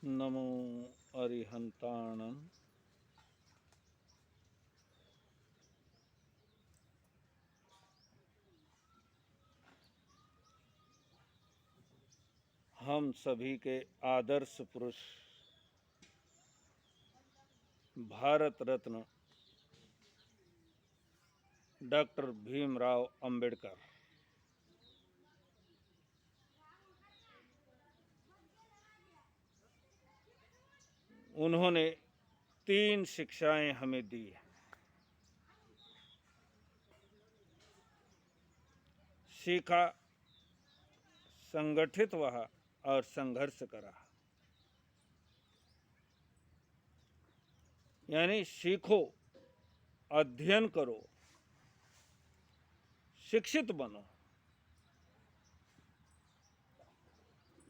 नमो अरिहंताणं। हम सभी के आदर्श पुरुष भारत रत्न डॉक्टर भीमराव अंबेडकर, उन्होंने 3 शिक्षाएं हमें दी। सीखा, संगठित हुआ और संघर्ष करा। यानी सीखो, अध्ययन करो, शिक्षित बनो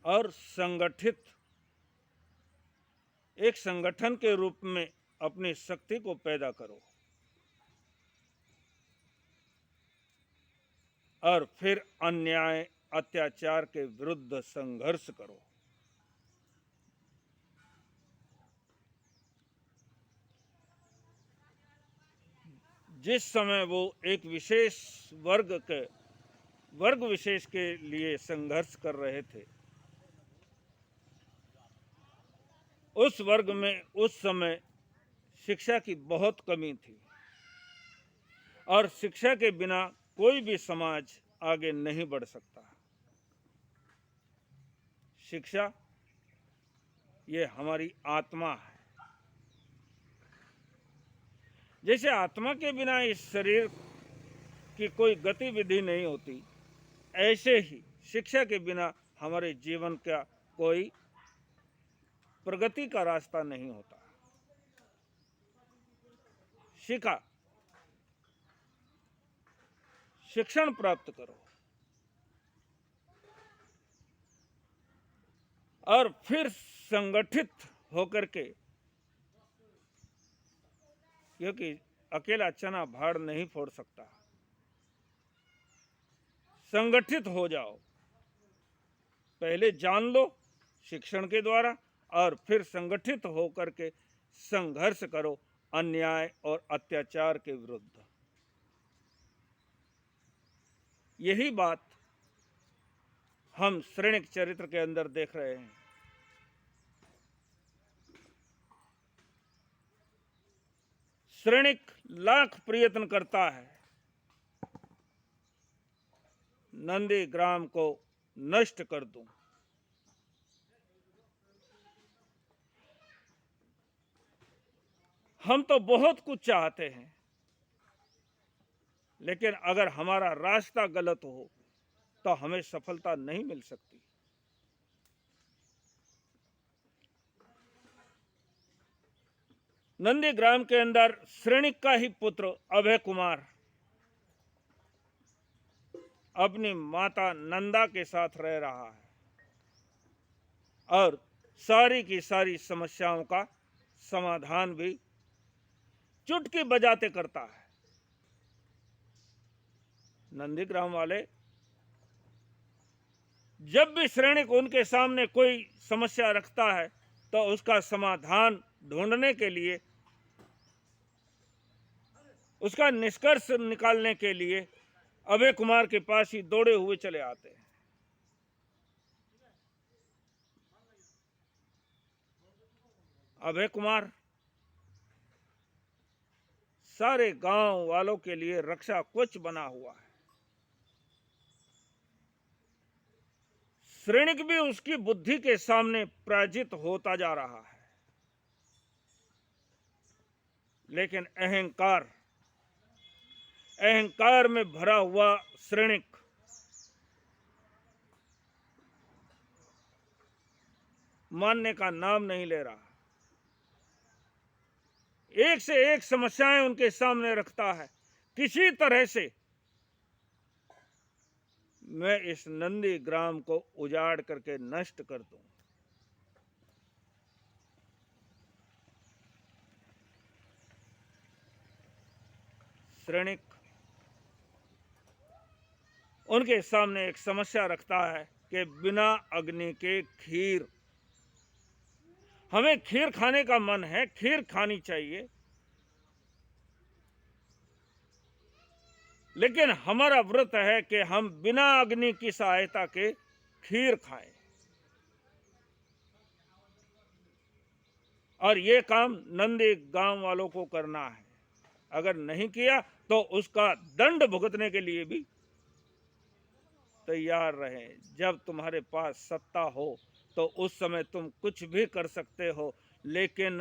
और संगठित एक संगठन के रूप में अपनी शक्ति को पैदा करो और फिर अन्याय अत्याचार के विरुद्ध संघर्ष करो। जिस समय वो एक विशेष वर्ग विशेष के लिए संघर्ष कर रहे थे, उस वर्ग में उस समय शिक्षा की बहुत कमी थी और शिक्षा के बिना कोई भी समाज आगे नहीं बढ़ सकता। शिक्षा ये हमारी आत्मा है। जैसे आत्मा के बिना इस शरीर की कोई गतिविधि नहीं होती, ऐसे ही शिक्षा के बिना हमारे जीवन का कोई प्रगति का रास्ता नहीं होता। सीखा, शिक्षण प्राप्त करो और फिर संगठित होकर के, क्योंकि अकेला चना भाड़ नहीं फोड़ सकता, संगठित हो जाओ। पहले जान लो शिक्षण के द्वारा और फिर संगठित होकर के संघर्ष करो अन्याय और अत्याचार के विरुद्ध। यही बात हम श्रेणिक चरित्र के अंदर देख रहे हैं। श्रेणिक लाख प्रयत्न करता है नंदीग्राम को नष्ट कर दूं। हम तो बहुत कुछ चाहते हैं, लेकिन अगर हमारा रास्ता गलत हो तो हमें सफलता नहीं मिल सकती। नंदीग्राम के अंदर श्रेणिक का ही पुत्र अभय कुमार अपनी माता नंदा के साथ रह रहा है और सारी की सारी समस्याओं का समाधान भी चुटकी बजाते करता है। नंदीग्राम वाले जब भी श्रेणिक उनके सामने कोई समस्या रखता है तो उसका समाधान ढूंढने के लिए, उसका निष्कर्ष निकालने के लिए अभय कुमार के पास ही दौड़े हुए चले आते हैं। अभय कुमार सारे गांव वालों के लिए रक्षा कवच बना हुआ है। श्रेणिक भी उसकी बुद्धि के सामने पराजित होता जा रहा है, लेकिन अहंकार में भरा हुआ श्रेणिक मानने का नाम नहीं ले रहा। एक से एक समस्याएं उनके सामने रखता है। किसी तरह से मैं इस नंदीग्राम को उजाड़ करके नष्ट कर दूं। श्रेणिक उनके सामने एक समस्या रखता है कि बिना अग्नि के खीर, हमें खीर खाने का मन है, खीर खानी चाहिए, लेकिन हमारा व्रत है कि हम बिना अग्नि की सहायता के खीर खाएं। और ये काम नंदी गांव वालों को करना है। अगर नहीं किया तो उसका दंड भुगतने के लिए भी तैयार रहें। जब तुम्हारे पास सत्ता हो तो उस समय तुम कुछ भी कर सकते हो, लेकिन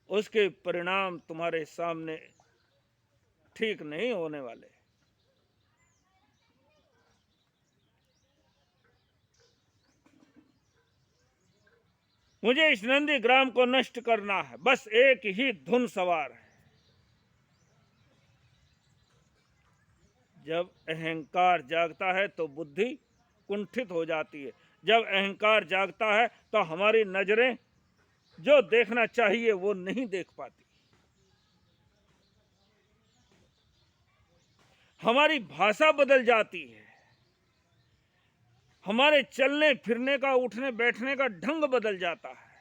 उसके परिणाम तुम्हारे सामने ठीक नहीं होने वाले। मुझे इस नंदी ग्राम को नष्ट करना है, बस एक ही धुन सवार है। जब अहंकार जागता है तो बुद्धि कुंठित हो जाती है। जब अहंकार जागता है तो हमारी नजरें जो देखना चाहिए वो नहीं देख पाती। हमारी भाषा बदल जाती है। हमारे चलने फिरने का, उठने बैठने का ढंग बदल जाता है।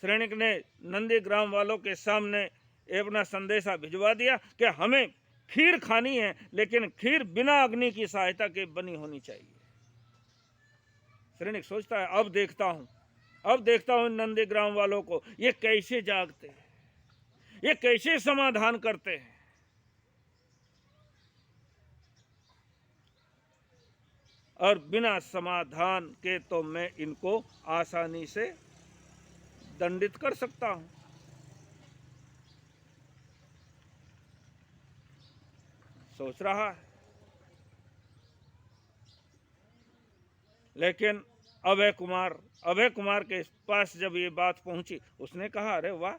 श्रेणिक ने नंदीग्राम वालों के सामने अपना संदेशा भिजवा दिया कि हमें खीर खानी है, लेकिन खीर बिना अग्नि की सहायता के बनी होनी चाहिए। श्रेणिक सोचता है, अब देखता हूं नंदीग्राम वालों को, ये कैसे जागते हैं, ये कैसे समाधान करते हैं। और बिना समाधान के तो मैं इनको आसानी से दंडित कर सकता हूं। सोच रहा है, लेकिन अभय कुमार के पास जब ये बात पहुंची, उसने कहा, अरे वाह,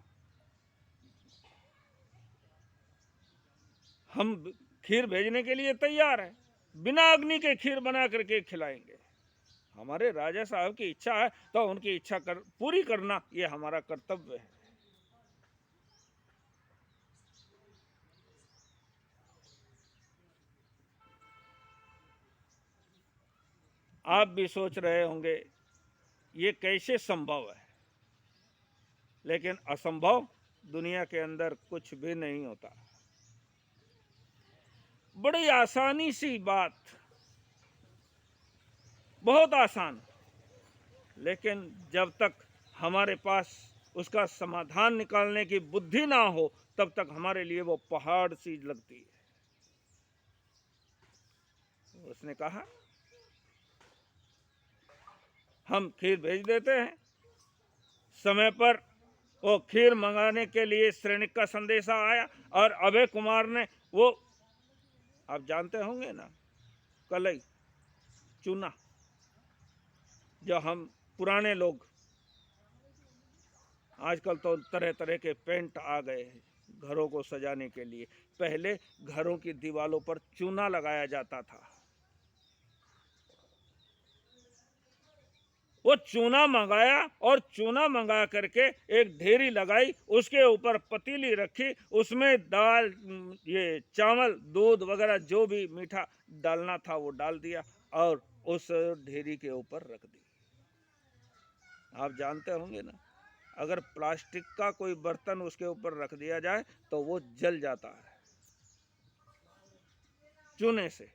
हम खीर भेजने के लिए तैयार हैं, बिना अग्नि के खीर बना करके खिलाएंगे। हमारे राजा साहब की इच्छा है तो उनकी इच्छा पूरी करना ये हमारा कर्तव्य है। आप भी सोच रहे होंगे ये कैसे संभव है, लेकिन असंभव दुनिया के अंदर कुछ भी नहीं होता। बड़ी आसानी सी बात, बहुत आसान, लेकिन जब तक हमारे पास उसका समाधान निकालने की बुद्धि ना हो तब तक हमारे लिए वो पहाड़ सी लगती है। उसने कहा, हम खीर भेज देते हैं। समय पर वो खीर मंगाने के लिए श्रेणिक का संदेशा आया और अभय कुमार ने वो, आप जानते होंगे ना, कलई, चूना, जो हम पुराने लोग, आजकल तो तरह तरह के पेंट आ गए हैं घरों को सजाने के लिए। पहले घरों की दीवारों पर चूना लगाया जाता था। वो चूना मंगाया और चूना मंगा करके एक ढेरी लगाई, उसके ऊपर पतीली रखी, उसमें दाल, ये चावल, दूध वगैरह जो भी मीठा डालना था वो डाल दिया और उस ढेरी के ऊपर रख दी। आप जानते होंगे ना, अगर प्लास्टिक का कोई बर्तन उसके ऊपर रख दिया जाए तो वो जल जाता है चूने से।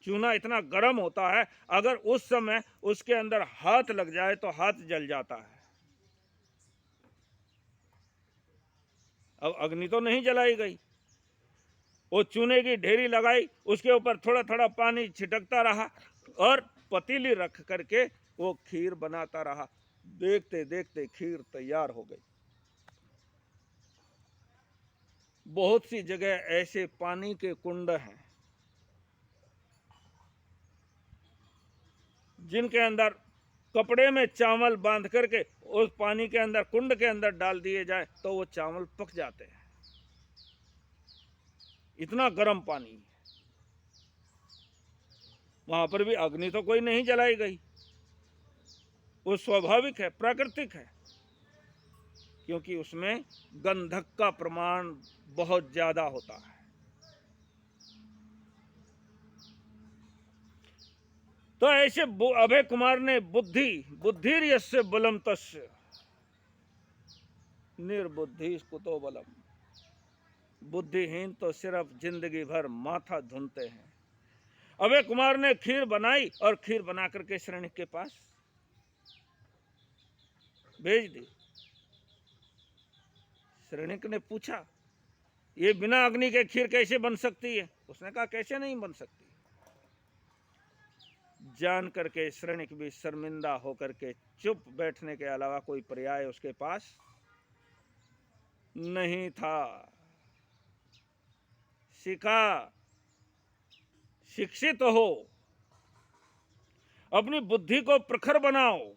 चूना इतना गर्म होता है, अगर उस समय उसके अंदर हाथ लग जाए तो हाथ जल जाता है। अब अग्नि तो नहीं जलाई गई, वो चूने की ढेरी लगाई, उसके ऊपर थोड़ा थोड़ा पानी छिटकता रहा और पतीली रख करके वो खीर बनाता रहा। देखते देखते खीर तैयार हो गई। बहुत सी जगह ऐसे पानी के कुंड हैं जिनके अंदर कपड़े में चावल बांध करके उस पानी के अंदर, कुंड के अंदर डाल दिए जाए तो वो चावल पक जाते हैं। इतना गर्म पानी है। वहां पर भी अग्नि तो कोई नहीं जलाई गई, वो स्वाभाविक है, प्राकृतिक है, क्योंकि उसमें गंधक का प्रमाण बहुत ज्यादा होता है। तो ऐसे अभय कुमार ने बुद्धिर यस्य बलम तस्य निर्बुद्धि कुतो बलम, बुद्धिहीन तो सिर्फ जिंदगी भर माथा धुनते हैं। अभय कुमार ने खीर बनाई और खीर बना करके श्रेणिक के पास भेज दी। श्रेणिक ने पूछा, ये बिना अग्नि के खीर कैसे बन सकती है? उसने कहा, कैसे नहीं बन सकती। जान करके श्रेणिक भी शर्मिंदा होकर के चुप बैठने के अलावा कोई पर्याय उसके पास नहीं था। सीखा, शिक्षित हो, अपनी बुद्धि को प्रखर बनाओ,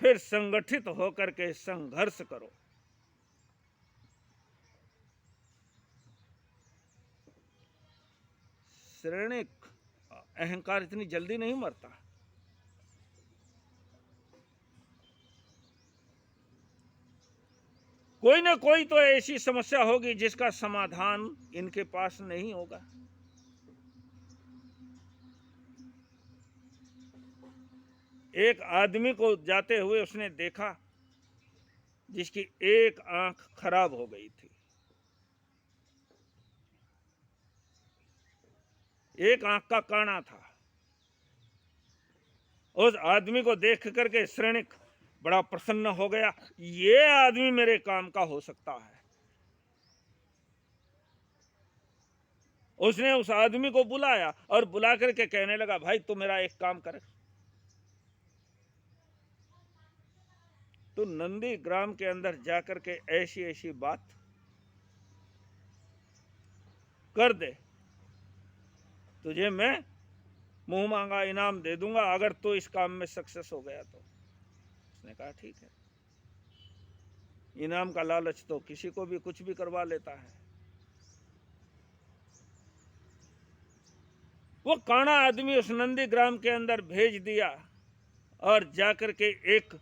फिर संगठित होकर के संघर्ष करो। श्रेणिक अहंकार इतनी जल्दी नहीं मरता। कोई ना कोई तो ऐसी समस्या होगी जिसका समाधान इनके पास नहीं होगा। एक आदमी को जाते हुए उसने देखा जिसकी एक आंख खराब हो गई थी। एक आंख का काना था। उस आदमी को देख करके श्रेणिक बड़ा प्रसन्न हो गया, ये आदमी मेरे काम का हो सकता है। उसने उस आदमी को बुलाया और बुला करके कहने लगा, भाई तू मेरा एक काम कर, तो नंदी ग्राम के अंदर जाकर के ऐसी ऐसी बात कर दे, तुझे मैं मुंह मांगा इनाम दे दूंगा अगर तू इस काम में सक्सेस हो गया तो। उसने कहा ठीक है। इनाम का लालच तो किसी को भी कुछ भी करवा लेता है। वो काना आदमी उस नंदी ग्राम के अंदर भेज दिया और जाकर के एक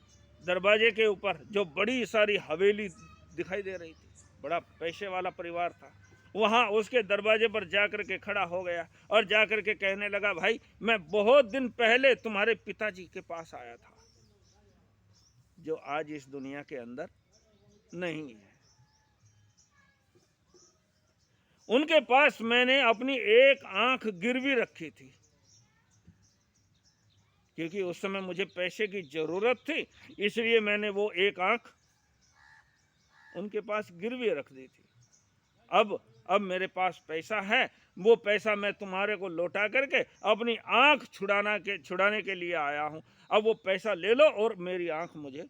दरवाजे के ऊपर जो बड़ी सारी हवेली दिखाई दे रही थी, बड़ा पैसे वाला परिवार था, वहां उसके दरवाजे पर जाकर के खड़ा हो गया और जाकर के कहने लगा, भाई मैं बहुत दिन पहले तुम्हारे पिताजी के पास आया था जो आज इस दुनिया के अंदर नहीं है। उनके पास मैंने अपनी एक आंख गिरवी रखी थी क्योंकि उस समय मुझे पैसे की जरूरत थी, इसलिए मैंने वो एक आंख उनके पास गिरवी रख दी थी। अब मेरे पास पैसा है, वो पैसा मैं तुम्हारे को लौटा करके अपनी आंख छुड़ाने के लिए आया हूं। अब वो पैसा ले लो और मेरी आंख मुझे,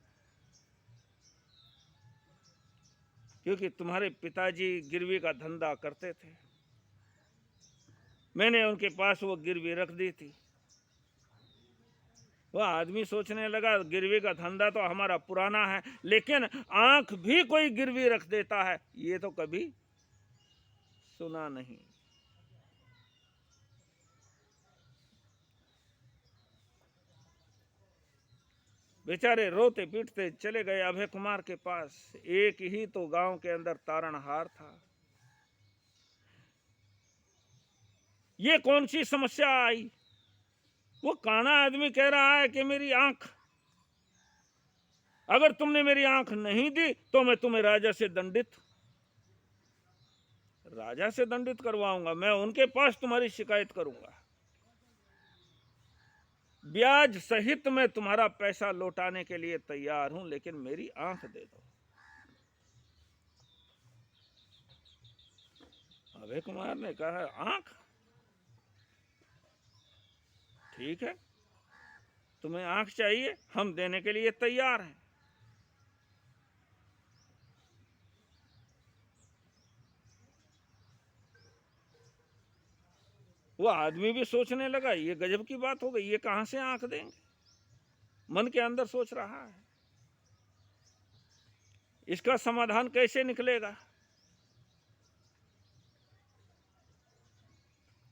क्योंकि तुम्हारे पिताजी गिरवी का धंधा करते थे, मैंने उनके पास वो गिरवी रख दी थी। वह आदमी सोचने लगा, गिरवी का धंधा तो हमारा पुराना है, लेकिन आंख भी कोई गिरवी रख देता है, ये तो कभी सुना नहीं। बेचारे रोते पीटते चले गए अभय कुमार के पास। एक ही तो गांव के अंदर तारणहार था। ये कौन सी समस्या आई? वो काना आदमी कह रहा है कि मेरी आंख, अगर तुमने मेरी आंख नहीं दी तो मैं तुम्हें राजा से दंडित करवाऊंगा, मैं उनके पास तुम्हारी शिकायत करूंगा, ब्याज सहित मैं तुम्हारा पैसा लौटाने के लिए तैयार हूं, लेकिन मेरी आंख दे दो। अभय कुमार ने कहा, आंख ठीक है, तुम्हें आंख चाहिए, हम देने के लिए तैयार हैं। वो आदमी भी सोचने लगा, ये गजब की बात हो गई, ये कहां से आंख देंगे? मन के अंदर सोच रहा है, इसका समाधान कैसे निकलेगा?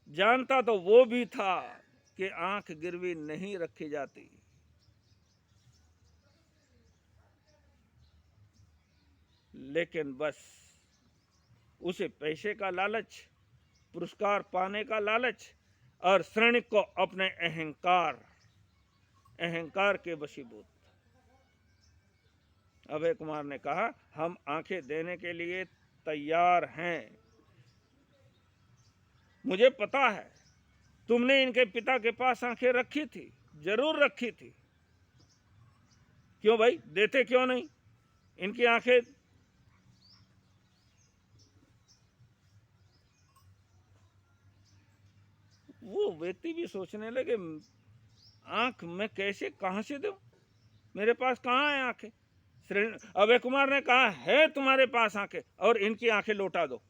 जानता तो वो भी था कि आंख गिरवी नहीं रखी जाती, लेकिन बस उसे पैसे का लालच पुरस्कार पाने का लालच और श्रेणिक को अपने अहंकार के वशीभूत। अभय कुमार ने कहा, हम आंखें देने के लिए तैयार हैं। मुझे पता है तुमने इनके पिता के पास आंखें रखी थी, जरूर रखी थी। क्यों भाई, देते क्यों नहीं इनकी आंखें? वो व्यक्ति भी सोचने लगे, आंख मैं कैसे, कहां से दूं? मेरे पास कहां है आंखें? अभय कुमार ने कहा, है तुम्हारे पास आंखें, और इनकी आंखें लौटा दो।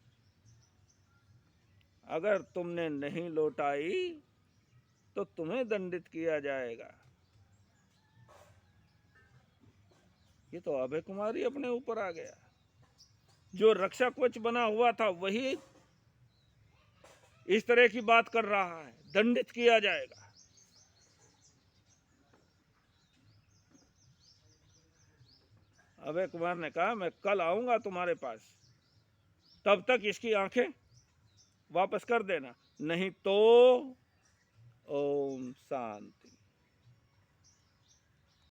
अगर तुमने नहीं लौटाई तो तुम्हें दंडित किया जाएगा। ये तो अभय कुमार ही अपने ऊपर आ गया। जो रक्षा कवच बना हुआ था वही इस तरह की बात कर रहा है, दंडित किया जाएगा। अभय कुमार ने कहा, मैं कल आऊंगा तुम्हारे पास, तब तक इसकी आंखें वापस कर देना, नहीं तो ओम शांति।